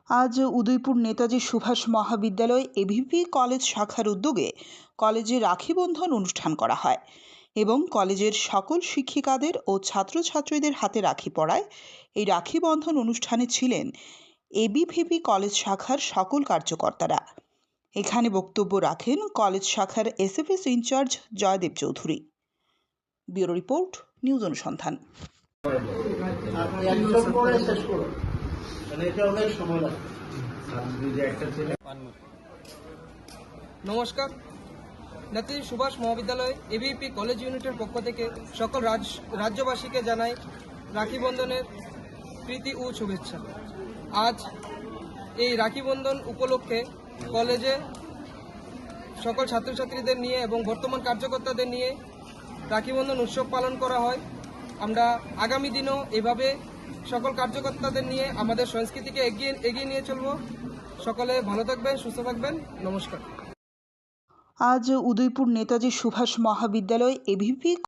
আজ উদয়পুর নেতাজি সুভাষ মহাবিদ্যালয় AVP college শাখার উদ্যোগে কলেজে রাখি বন্ধন অনুষ্ঠান করা হয় এবং কলেজের সকল শিক্ষিকাদের ও ছাত্রছাত্রীদের হাতে রাখি পরায় এই রাখি বন্ধন অনুষ্ঠানে ছিলেন এবিভিপি কলেজ শাখার সকল কার্যকর্তারা। এখানে বক্তব্য রাখেন কলেজ শাখার SFS in charge Joydeb Chowdhury. Bureau report, news অনুসন্ধান। নমস্কার। নেতাজি সুভাষ মহাবিদ্যালয় এবিপি কলেজ ইউনিটের পক্ষ থেকে সকল রাজ্যবাসীকে জানাই রাখি বন্ধনের প্রীতি ও শুভেচ্ছা। আজ এই রাখি বন্ধন উপলক্ষে কলেজে সকল ছাত্রছাত্রীদের নিয়ে এবং বর্তমান কার্যকর্তাদের নিয়ে রাখি বন্ধন উৎসব পালন করা হয়। আমরা আগামী দিনও এভাবে সকল কার্যকর্তাদের নিয়ে আমাদের সংস্কৃতিকে এগিয়ে নিয়ে চলব। সকলে ভালো থাকবেন, সুস্থ থাকবেন। নমস্কার। আজ উদয়পুর নেতাজি সুভাষ মহাবিদ্যালয় এভিপি